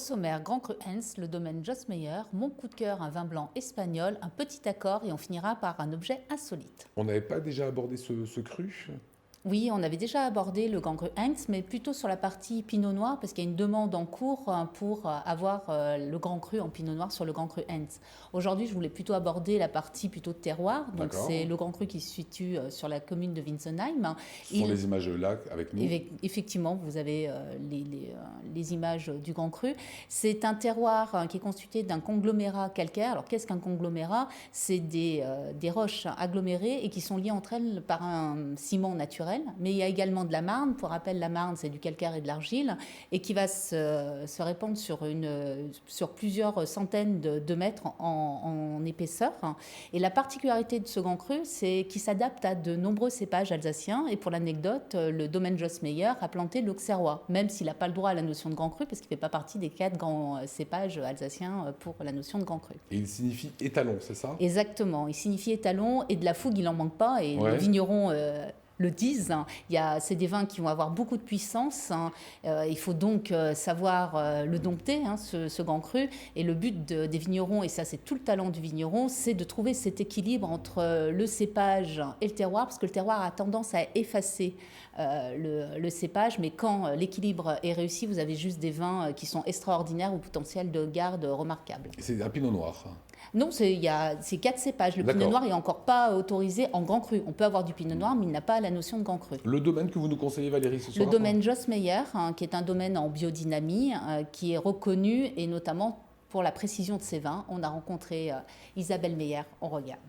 sommaire, Grand Cru Hens, le domaine Joss Meyer, mon coup de cœur, un vin blanc espagnol, un petit accord et on finira par un objet insolite. On n'avait pas déjà abordé ce cru? Oui, on avait déjà abordé le Grand Cru Hens, mais plutôt sur la partie Pinot Noir, parce qu'il y a une demande en cours pour avoir le Grand Cru en Pinot Noir sur le Grand Cru Hens. Aujourd'hui, je voulais plutôt aborder la partie plutôt de terroir, donc D'accord. c'est le Grand Cru qui se situe sur la commune de Winsenheim. Ce sont les images là avec nous. Effectivement, vous avez les images du Grand Cru. C'est un terroir qui est constitué d'un conglomérat calcaire. Alors, qu'est-ce qu'un conglomérat? C'est des roches agglomérées et qui sont liées entre elles par un ciment naturel. Mais il y a également de la marne. Pour rappel, la marne, c'est du calcaire et de l'argile et qui va se répandre sur plusieurs centaines de mètres en épaisseur. Et la particularité de ce Grand Cru, c'est qu'il s'adapte à de nombreux cépages alsaciens. Et pour l'anecdote, le domaine Joss Meyer a planté l'auxerrois, même s'il n'a pas le droit à la notion de Grand Cru, parce qu'il ne fait pas partie des 4 grands cépages alsaciens pour la notion de Grand Cru. Et il signifie étalon, c'est ça? Exactement, il signifie étalon, et de la fougue, il n'en manque pas, et Ouais. les vignerons le disent. C'est des vins qui vont avoir beaucoup de puissance. Il faut donc savoir le dompter, ce Grand Cru. Et le but des vignerons, et ça c'est tout le talent du vigneron, c'est de trouver cet équilibre entre le cépage et le terroir, parce que le terroir a tendance à effacer le cépage, mais quand l'équilibre est réussi, vous avez juste des vins qui sont extraordinaires, au potentiel de garde remarquable. C'est un pinot noir. Non, c'est 4 cépages. Le pinot D'accord. noir n'est encore pas autorisé en Grand Cru. On peut avoir du pinot noir, mais il n'a pas la notion de Grand Cru. Le domaine que vous nous conseillez, Valérie, ce soir? Le domaine Joss Meyer, qui est un domaine en biodynamie, qui est reconnu, et notamment pour la précision de ses vins. On a rencontré Isabelle Meyer, on regarde.